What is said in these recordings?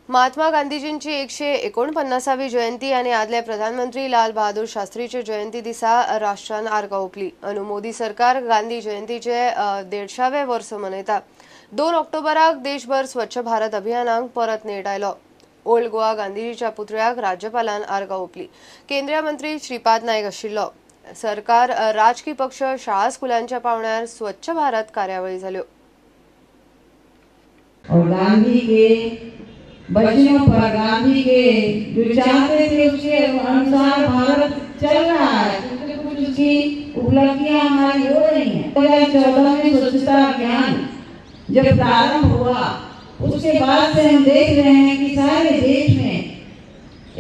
महात्मा गांधीजींची 149वी जयंती आणि आदले प्रधानमंत्री लाल बहादूर शास्त्रीचे जयंती दिसा राष्ट्रान आर्गां ओंपली। अनु मोदी सरकार गांधी जयंतीचे 150वे वर्स मनयता। 2 ऑक्टोबराक देशभर स्वच्छ भारत अभियानाक परत नेट आयलो। ओल्ड गोवा गांधीजीच्या पुतळ्याक राज्यपालान आर्गां ओंपली। केंद्रीय मंत्री श्रीपाद नायक आशिल्लो। सरकार, राजकीय पक्ष, शाळा स्कुलांच्या पावण्यार स्वच्छ भारत कार्यावळी जाल्यो। और गांधी के बच्चों पर गांधी के जो चाहते थे उसके अनुसार भारत चल रहा है। कुछ उसकी उपलब्धियां हमारी हो रही हैं। 2014 में स्वच्छता अभियान जब प्रारंभ हुआ उसके बाद से हम देख रहे हैं कि सारे देश में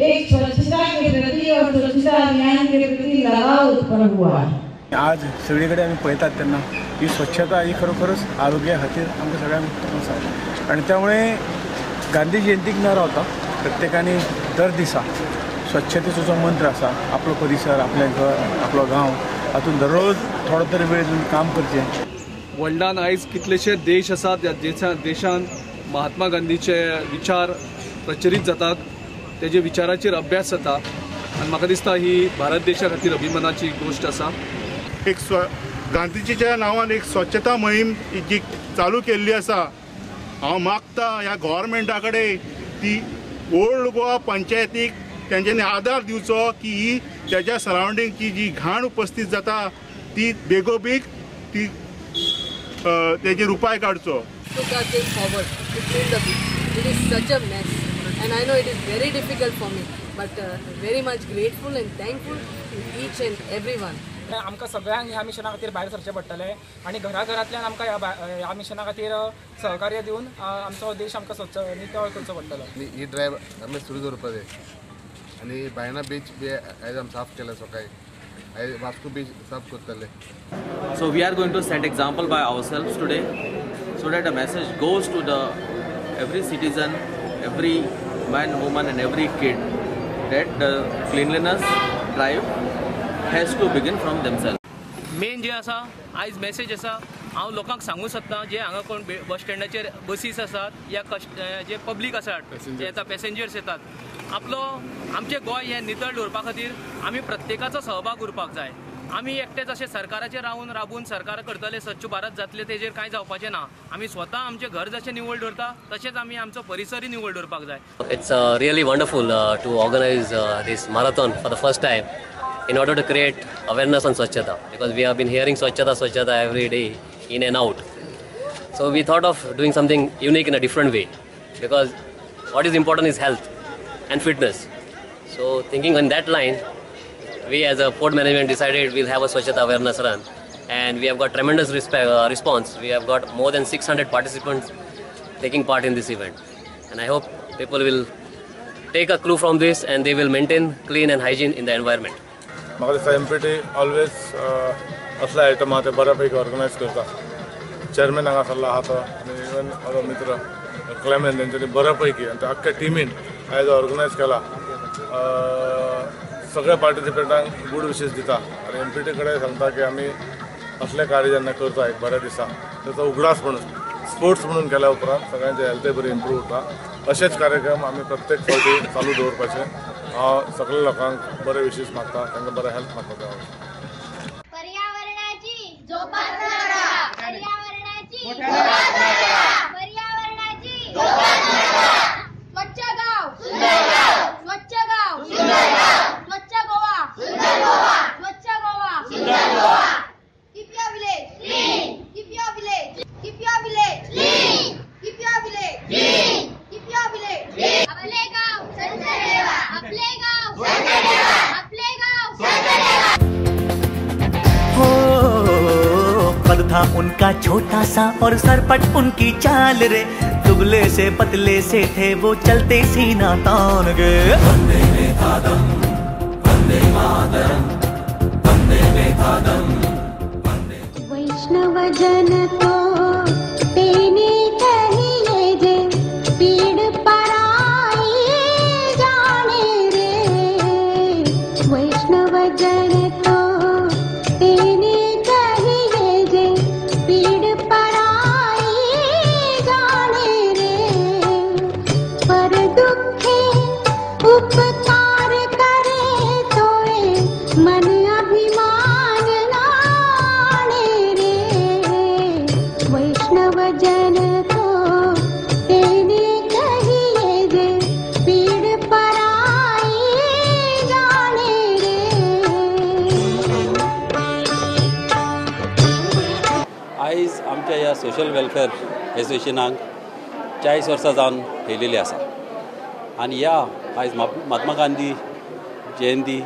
एक स्वच्छता के प्रति और स्वच्छता अभियान के प्रति लगाव उत्पन्न हुआ है। आज सगळीकडे आम्ही पळतात त्यांना ही स्वच्छता ही खरोखरच आरोग्या खातीर आमकां सगळ्यांक उत्तम आसा आणि त्यामुळे गांधी जयंतीक न रावता प्रत्येकाने दर दिसा स्वच्छतेचो जो मंत्र आसा आपलो परिसर, आपलें घर, आपलो गांव हातूंत दररोज थोडो तरी वेळ दिवन काम करचें। वर्ल्डान आयज कितलेशे देश आसात ज्या देशांत महात्मा गांधीचे विचार प्रचलित जातात, तेजे विचाराचेर अभ्यास जाता आनी म्हाका दिसता ही भारत देशा खातीर अभिमानाची गोष्ट आसा। गांधीजीच्या नांवान एक स्वच्छता मोहीम जी चालू केल्ली आसा, हांव मागता ह्या गव्हर्मेंटा कडेन ती ओल्ड गोवा पंचायतीक तेंच्यांनी आदार दिवचो की ही त्याच्या सरावंडिंगची जी घाण उपस्थित जाता ती बेगोबेग ती तेजेर उपाय काडचो। It is such a mess and I know it is very difficult for me, but very much grateful and thankful to each and everyone. आमकां सगळ्यांक ह्या मिशना खातीर भायर सरचें पडटलें आनी घराघरांतल्यान आमकां ह्या मिशना खातीर सहकार्य दिवन आमचो देश आमकां स्वच्छ नितळ करचो पडटलो। ही ड्रायव्ह आमी सुरू दवरपा जाय आनी बायणा बीच बी आयज आमी साफ केला सकाळी, आयज वास्को बीच साफ करतले। So we are going to set example by ourselves today so that a message goes to every citizen, every man, woman and every kid that the cleanliness drive has to begin from themselves। Main जे आसा आयज message आसा हांव लोकांक सांगूं सोदतां जे हांगा कोण बस स्टँडाचेर बसीस आसात या जे पब्लीक आसात जे येता पॅसेंजर्स येतात आपलो आमचें गोंय हें नितळ दवरपा खातीर आमी प्रत्येकाचो सहभाग उरपाक जाय। आमी एकटेच अशें सरकाराचेर राबून सरकार करतले स्वच्छ भारत जातले तेजेर कांय जावपाचें ना। आमी स्वता आमचें घर जशें निवळ दवरता तशेंच आमी आमचो परिसरय निवळ दवरपाक जाय। It's really wonderful to organize this marathon for the first time in order to create awareness on Swachhata, because we have been hearing Swachhata every day in and out. So we thought of doing something unique in a different way, because what is important is health and fitness. So thinking on that line, we as a port management decided we'll have a Swachhata awareness run, and we have got tremendous response. We have got more than 600 participants taking part in this event, and I hope people will take a clue from this and they will maintain clean and hygiene in the environment. म्हाका दिसता MPT always असल्या आयटमां ते बऱ्यापैकी organise करता। Chairman हांगा सरला आहा तो आनी इवन म्हाजो मित्र क्लेमन तेंच्यांनी बऱ्यापैकी आनी आख्ख्या टिमीन आयज ऑर्गनायज केला। सगळ्या पार्टिसिपेंटांक गूड विशीस दिता आनी MPT कडेन सांगता की आमी असले कार्य जेन्ना करता एक बऱ्या दिसा ताचो उगडास म्हणून स्पोर्ट्स म्हणून केल्या उपरांत सगळ्यांचे हेल्थय बरी इम्प्रूव उरता। अशेच कार्यक्रम आमी प्रत्येक फावटी चालू दवरपाचे। हांव सगळ्या लोकांक बरे विशीस मागता, तांकां बरें हेल्थ मागता। पर्यावरणाची जोपासना करा, पर्यावरणाची जोपासना करा, पर्यावरणाची जोपासना करा। स्वच्छ गाव सुंदर गाव, स्वच्छ गाव सुंदर गाव, स्वच्छ गोवा सुंदर गोवा, स्वच्छ गोवा सुंदर Goa. Keep your village clean, keep your village, keep your village clean, keep your village clean, keep your village clean। आपले गाव स्वच्छ ठेवा, आपले गाव स्वच्छ ठेवा, आपले गाव स्वच्छ ठेवा। हो कद था उनका छोटा सा और सरपट उनकी चाल रे, दुबले से पतले से थे वो चलते सीना तान गे। वंदे मातरम, वंदे मातरम, वंदे मातरम। वैष्णव जन तो तेने कहिए जे पीड़ पराई जाने रे। वैष्णव जन तो तेने कहिए जे पीड़ पराई जाने रे। पर आयज आमच्या ह्या सोशल वेलफेअर एसोसिएशनाक 40 वर्सां जावन येयलेली आसा आनी ह्या आयज महात्मा गांधी जयंती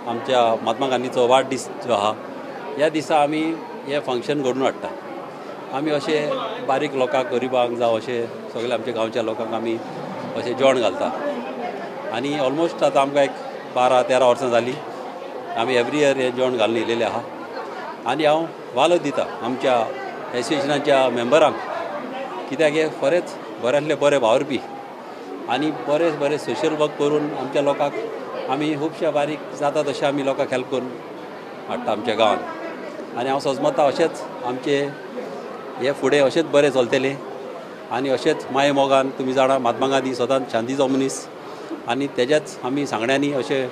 आमच्या महात्मा गांधीचो वाडदीस जो आहा ह्या दिसा आमी हे फंक्शन घडोवन हाडटा. आमी अशे बारीक लोकांक गरिबांक जावं अशे सगळे आमच्या गांवच्या लोकांक आमी अशें जेवण घालता आनी ऑलमोस्ट आतां आमकां एक 12-13 वर्सां जालीं आमी एवरी इयर हें जेवण घालून येयलेलें आहा आनी हांव वालो दिता आमच्या एसोसिएशनाच्या मेंबरांक कित्याक हे खरेंच बऱ्यांतले बरे वावरपी आनी बरे सोशल वर्क करून आमच्या लोकांक आमी खुबशे बारीक जाता तशें आमी लोकांक हेल्प करून हाडटा आमच्या गांवांत आनी हांव सोजमता अशेंच आमचे हे फुडें अशेंच बरें चलतलें आनी अशेंच माये मोगान तुमी जाणा महात्मा गांधी सदांच शांतीचो मनीस आनी तेज्याच आमी सांगण्यानी अशें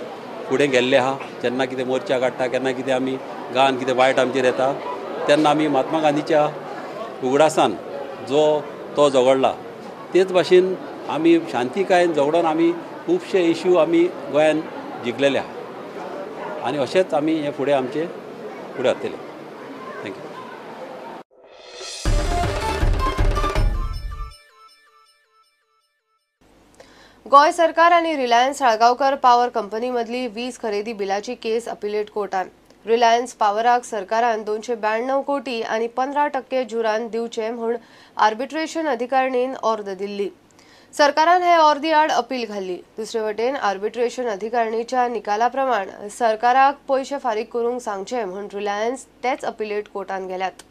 फुडें गेल्ले आहा. जेन्ना कितें मोर्चा काडटा केन्ना कितें आमी गांवांत कितें वायट आमचेर येता तेन्ना आमी महात्मा गांधीच्या उगडासान तो झगडला तेच भाशेन आमी शांतीकायेन झगडोन आमी खुबशे इश्यू आमी गोंयान जिखलेले आहा आनी अशेंच आमी हे फुडें आमचे फुडें व्हरतले. थँक्यू. गोय सरकार आणि रिलायन्स साळगावकर पॉवर कंपनी मधली वीज खरेदी बिलाची केस अपिलेट कोर्टान. रिलायन्स पॉवराक सरकारान 292 कोटी आणि 15% जुरान दिवचे म्हूण आर्बिट्रेशन अधिकारणीन ऑर्द दिल्ली. सरकारान हे ऑर्दी आड अपील घाल्ली. दुसरे वटेन आर्बिट्रेशन अधिकारणीच्या निकाला प्रमाण सरकाराक पैसे फारीक करूंक सांगचे म्हूण रिलायन्स तेच अपिलेट कोर्टान गेल्यात.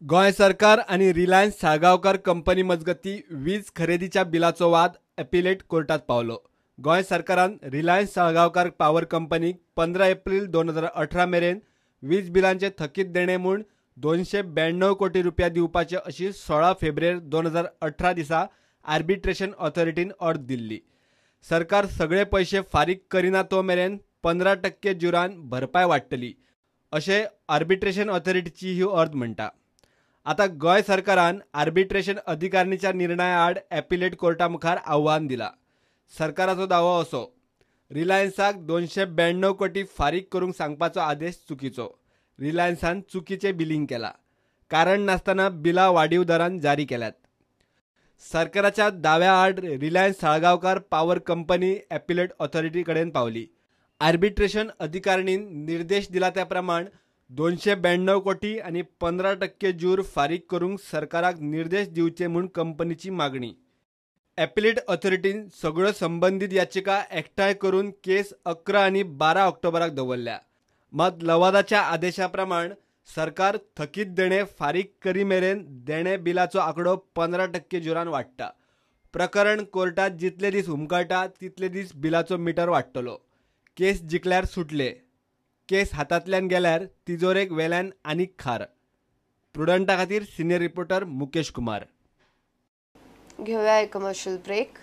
गोय सरकार आणि रिलायन्स साळगावकर कंपनी मजगती वीज खरेदीच्या बिलाचो वाद एपिलेट कोर्टात पावलो. गोय सरकारान रिलायन्स साळगावकर पॉवर कंपनीक 15 एप्रिल 2018 मेरेन वीज बिलांचे थकीत देणे म्हूण 292 कोटी रुपया दिवपाचे अशी 16 फेब्रुवारी 2018 दिसा आर्बिट्रेशन ऑथॉरिटीन ऑर्डर दिल्ली. सरकार सगळे पैसे फारीक करिना तो मेरेन 15% जुरान भरपाय वाडटली अशें आर्बिट्रेशन ऑथॉरिटीची ही ऑर्डर म्हणटा. आता गोय सरकारान आर्बिट्रेशन अधिकारणीच्या निर्णया आड एपिलेट कोर्टा मुखार आव्हान दिला. सरकाराचो दावो असो: रिलायन्साक 292 कोटी फारीक करूंक सांगपाचो आदेश चुकीचो. रिलायन्सान चुकीचे बिलिंग केला. कारण नासतना बिलां वाडीव दरान जारी केल्यात. सरकाराच्या दाव्या आड Reliance Salgaonkar power company appellate authority कडेन पावली. आर्बिट्रेशन अधिकारणीन निर्देश दिला त्या प्रमाण 292 कोटी आणि 15% जूर फारीक करूंक सरकाराक निर्देश दिवचे म्हूण कंपनीची मागणी. एपिलेट ऑथॉरिटीन सगळ्यो संबंधीत याचिका एकठांय करून केस 11 आणि 12 ऑक्टोबराक दवरल्या. मात लवादाच्या आदेशा प्रमाण सरकार थकीत देणे फारीक करी मेरेन देणे बिलाचो आंकडो 15% जुरान वाडटा. प्रकरण कोर्टात जितले दीस हुमकळटा तितले दीस बिलाचो मिटर वाडटलो. केस जिखल्यार सुटले. केस हातांतल्यान गेल्यार तिजोरेक वेल्यान आनीक खार. प्रुडंटा खातीर सिनियर रिपोर्टर मुकेश कुमार. घेऊया एक कमर्शियल ब्रेक.